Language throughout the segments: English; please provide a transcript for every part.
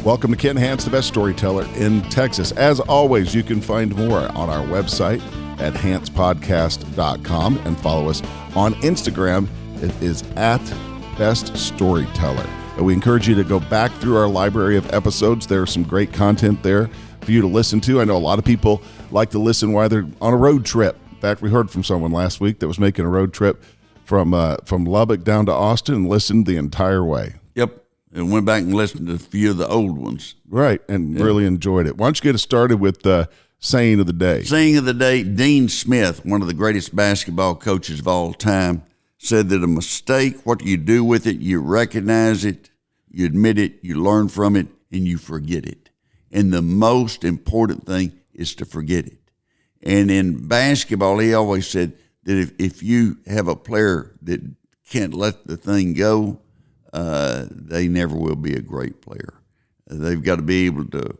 Welcome to Ken Hance, the best storyteller in Texas. As always, you can find more on our website at hancepodcast.com and follow us on Instagram. It is at Best Storyteller. And we encourage you to go back through our library of episodes. There's some great content there for you to listen to. I know a lot of people like to listen while they're on a road trip. In fact, we heard from someone last week that was making a road trip from Lubbock down to Austin and listened the entire way. Yep. And went back and listened to a few of the old ones. Right, and really enjoyed it. Why don't you get us started with the saying of the day? Saying of the day, Dean Smith, one of the greatest basketball coaches of all time, said that a mistake, what do you do with it? You recognize it, you admit it, you learn from it, and you forget it. And the most important thing is to forget it. And in basketball, he always said that if you have a player that can't let the thing go, they never will be a great player. They've got to be able to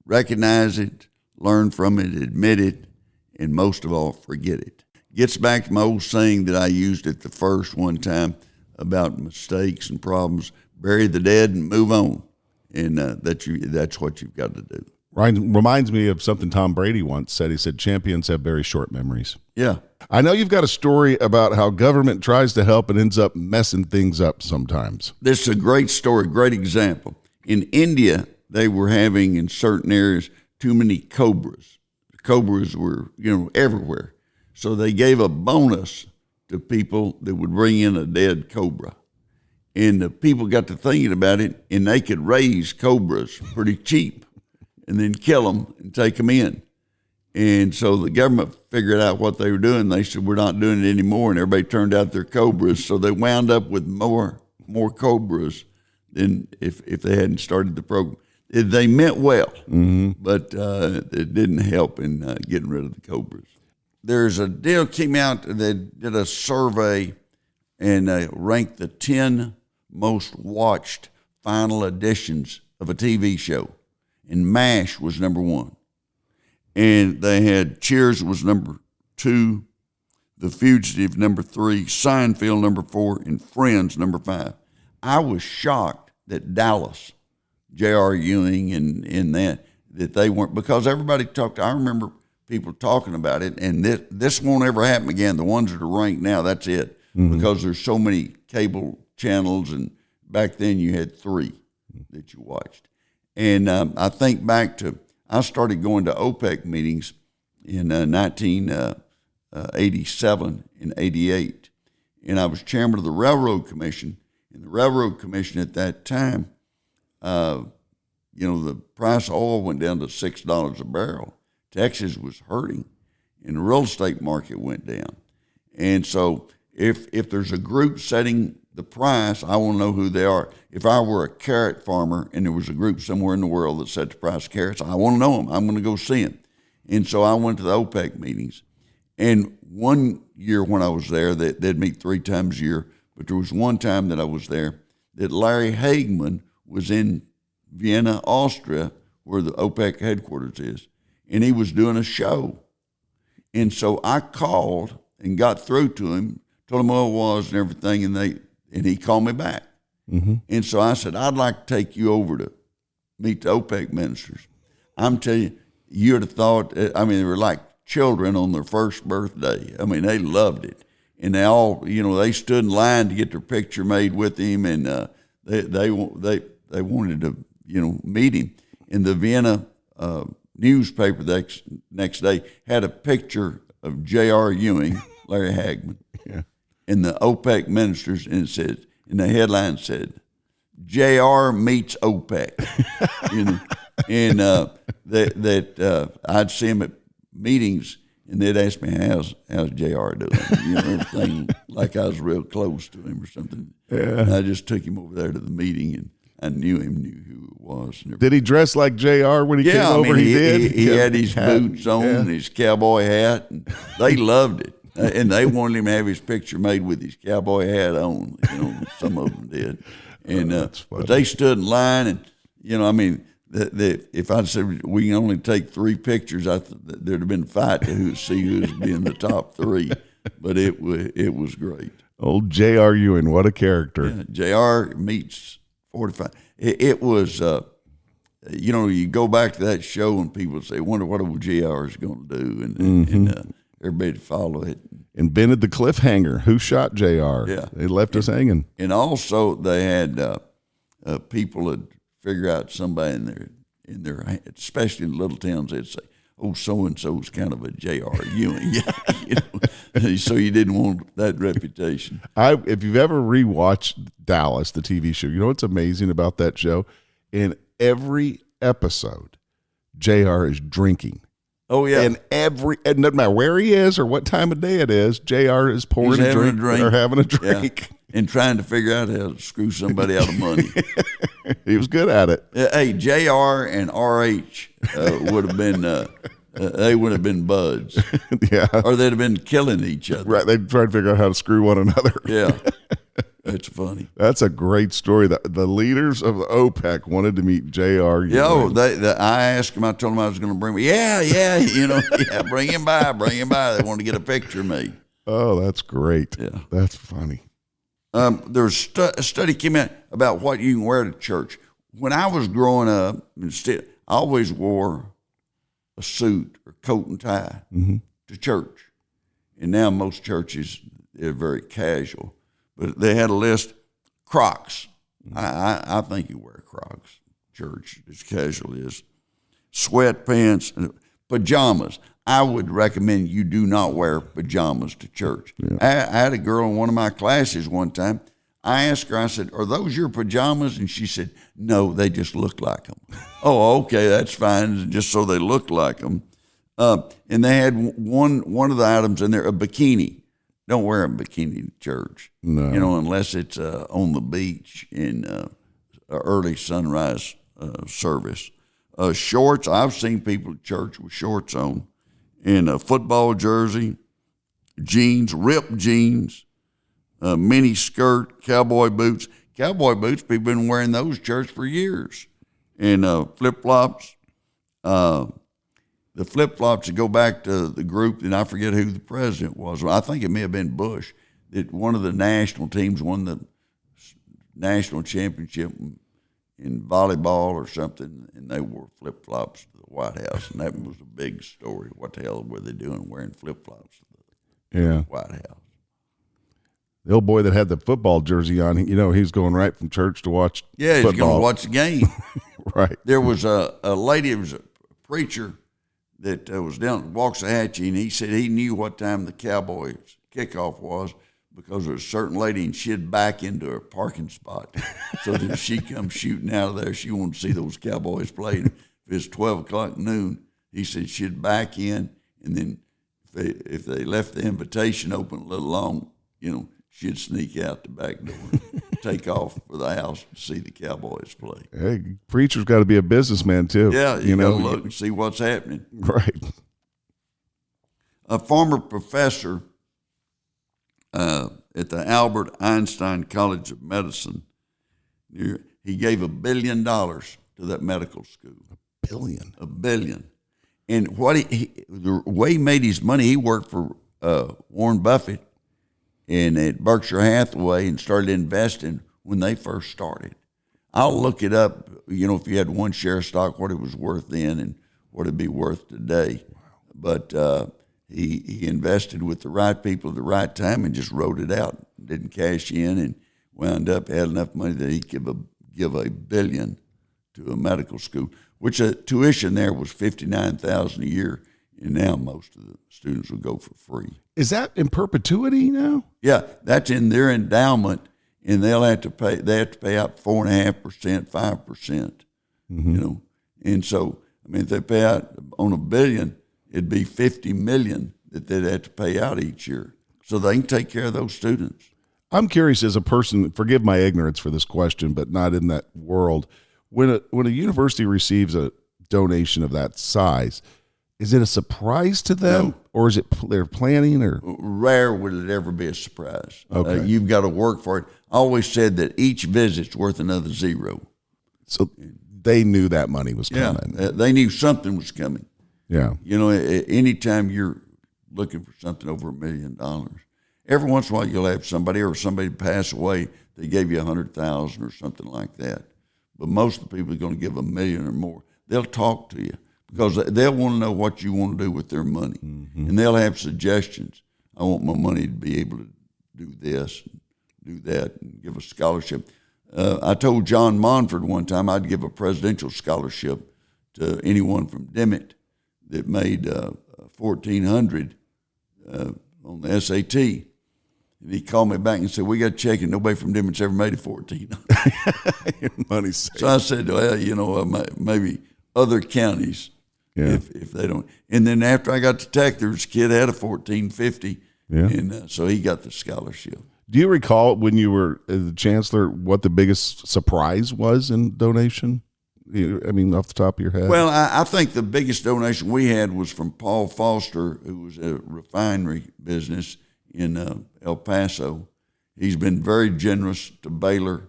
recognize it, learn from it, admit it, and most of all, forget it. Gets back to my old saying that I used at the first one time about mistakes and problems. Bury the dead and move on. And that's what you've got to do. Ryan reminds me of something Tom Brady once said. He said, champions have very short memories. Yeah. I know you've got a story about how government tries to help and ends up messing things up sometimes. This is a great story, great example. In India, they were having in certain areas too many cobras. The cobras were, everywhere. So they gave a bonus to people that would bring in a dead cobra. And the people got to thinking about it, and they could raise cobras pretty cheap and then kill them and take them in. And so the government figured out what they were doing. They said, we're not doing it anymore, and everybody turned out their cobras. So they wound up with more cobras than if they hadn't started the program. They meant well, but it didn't help in getting rid of the cobras. There's a deal came out that did a survey and ranked the 10 most watched final editions of a TV show. And MASH was number one. And they had Cheers was number 2, The Fugitive number 3, Seinfeld number 4, and Friends number 5. I was shocked that Dallas, J.R. Ewing and that they weren't, because everybody talked. I remember people talking about it, and this won't ever happen again. The ones that are ranked now, that's it, because there's so many cable channels, and back then you had 3 that you watched. And I think back to, I started going to OPEC meetings in 1987 and 88, and I was chairman of the Railroad Commission. And the Railroad Commission at that time, the price of oil went down to $6 a barrel. Texas was hurting, and the real estate market went down. And so if there's a group setting the price, I want to know who they are. If I were a carrot farmer and there was a group somewhere in the world that set the price of carrots, I want to know them. I'm going to go see them. And so I went to the OPEC meetings. And one year when I was there, they'd meet 3 times a year, but there was one time that I was there that Larry Hagman was in Vienna, Austria, where the OPEC headquarters is, and he was doing a show. And so I called and got through to him, told him who I was and everything, and he called me back. And so I said, I'd like to take you over to meet the OPEC ministers. I'm telling you, you'd have thought, they were like children on their first birthday. They loved it. And they all, they stood in line to get their picture made with him, and they wanted to, meet him. And the Vienna newspaper the next day had a picture of J.R. Ewing, Larry Hagman, and the OPEC ministers, and it said, and the headline said, J.R. meets OPEC. And I'd see him at meetings, and they'd ask me, how's J.R. doing? Everything like I was real close to him or something. Yeah. And I just took him over there to the meeting, and I knew who it was. Did he dress like J.R. when he came over? He did. He had his boots on and his cowboy hat, and they loved it. And they wanted him to have his picture made with his cowboy hat on. Some of them did. And but they stood in line, and if I'd said we can only take 3 pictures, there'd have been a fight to see who's being the top 3. But it was great. Old J.R. Ewing, what a character! Yeah, J.R. meets 45. It was you go back to that show and people say, "Wonder what old JR is going to do," and everybody follow it. Invented the cliffhanger. Who shot JR? Yeah, They left us hanging. And also they had people that figure out somebody in their, especially in little towns, they'd say, "Oh, so and so's kind of a J.R. Ewing." Yeah, so you didn't want that reputation. If you've ever rewatched Dallas, the TV show, you know what's amazing about that show? In every episode, JR is drinking. Oh yeah, and it doesn't matter where he is or what time of day it is, JR is pouring a drink or having a drink. Yeah. And trying to figure out how to screw somebody out of money. He was good at it. Hey, JR and RH would have been, they would have been buds. Yeah. Or they'd have been killing each other. Right. They'd try to figure out how to screw one another. Yeah. That's funny. That's a great story. The leaders of the OPEC wanted to meet JR. Yeah, I asked him. I told him I was going to bring him. Yeah, bring him by. They wanted to get a picture made. Oh, that's great. Yeah. That's funny. There's a study came out about what you can wear to church. When I was growing up, I always wore a suit or coat and tie to church. And now most churches, they're very casual. But they had a list, Crocs. I think you wear Crocs, church, as casual as sweatpants, pajamas. I would recommend you do not wear pajamas to church. Yeah. I had a girl in one of my classes one time. I asked her, I said, "Are those your pajamas?" And she said, "No, they just look like them." Oh, okay, that's fine, just so they look like them. And they had one of the items in there, a bikini. Don't wear a bikini to church, no. Unless it's on the beach in early sunrise service. Shorts, I've seen people at church with shorts on. In a football jersey, jeans, ripped jeans, mini skirt, cowboy boots. Cowboy boots, people have been wearing those church for years. And flip-flops. The flip-flops that go back to the group, and I forget who the president was. I think it may have been Bush, that one of the national teams won the national championship in volleyball or something, and they wore flip-flops to the White House, and that was a big story. What the hell were they doing wearing flip-flops to the White House? The old boy that had the football jersey on, he's going right from church to watch football. He's going to watch the game. Right. There was a lady, it was a preacher that was down at Waxahachie, and he said he knew what time the Cowboys kickoff was, because there was a certain lady, and she'd back into her parking spot. So that if she come shooting out of there, she wanted to see those Cowboys play. If it's 12 o'clock noon, he said she'd back in, and then if they left the invitation open a little long, she'd sneak out the back door and take off for the house to see the Cowboys play. Hey, preacher's got to be a businessman too. Yeah, you got to look and see what's happening. Right. A former professor at the Albert Einstein College of Medicine, he gave $1 billion to that medical school. $1 billion. And the way he made his money, he worked for Warren Buffett and at Berkshire Hathaway and started investing when they first started. I'll look it up, if you had one share of stock, what it was worth then and what it'd be worth today. But he invested with the right people at the right time and just wrote it out, didn't cash in, and wound up had enough money that he could give $1 billion to a medical school, which tuition there was $59,000 a year, and now most of the students will go for free. Is that in perpetuity now? Yeah, that's in their endowment, and they have to pay out 4.5%, 5%. And so if they pay out on $1 billion, it'd be $50 million that they'd have to pay out each year, so they can take care of those students. I'm curious, as a person, forgive my ignorance for this question, but not in that world. When a university receives a donation of that size, is it a surprise to them, No. or is it they're planning? Or rare would it ever be a surprise. Okay. You've got to work for it. I always said that each visit's worth another zero. So they knew that money was coming. Yeah, they knew something was coming. Yeah. Anytime you're looking for something over $1 million, every once in a while you'll have somebody pass away. They gave you $100,000 or something like that. but most of the people are going to give $1 million or more. They'll talk to you because they'll want to know what you want to do with their money, and they'll have suggestions. I want my money to be able to do this, and do that, and give a scholarship. I told John Monford one time I'd give a presidential scholarship to anyone from Dimmitt that made 1,400 on the SAT. And he called me back and said, "We got to check it. Nobody from Dimmitt's ever made a 1,400." Money's safe. So I said, "Well, maybe other counties, if they don't." And then after I got to Tech, there was a kid that had a 1,450, and so he got the scholarship. Do you recall when you were the chancellor what the biggest surprise was in donation? I mean, off the top of your head. Well, I think the biggest donation we had was from Paul Foster, who was a refinery business in El Paso. He's been very generous to Baylor,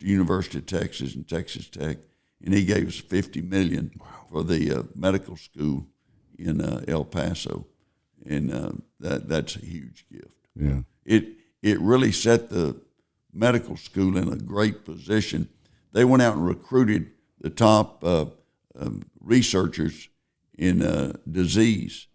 to University of Texas, and Texas Tech, and he gave us $50 million for the medical school in El Paso, and that's a huge gift. Yeah, it really set the medical school in a great position. They went out and recruited the top researchers in disease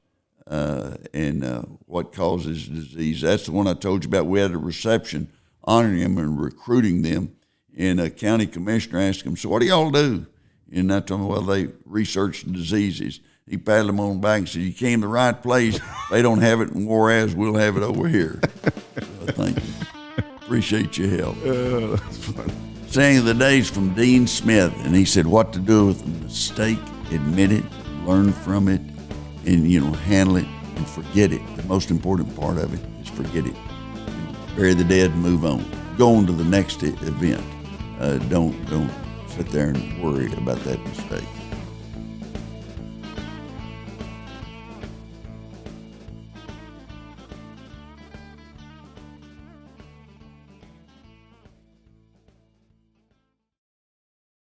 and what causes disease. That's the one I told you about. We had a reception honoring them and recruiting them, and a county commissioner asked him, "So what do y'all do?" And I told him, "Well, they research diseases." He patted him on the back and said, "You came to the right place. They don't have it in Juarez. We'll have it over here." So thank you. Appreciate your help. That's funny. Saying of the day is from Dean Smith, and he said, "What to do with a mistake, admit it, learn from it, and handle it and forget it. The most important part of it is forget it. Bury the dead and move on. Go on to the next event. Don't sit there and worry about that mistake."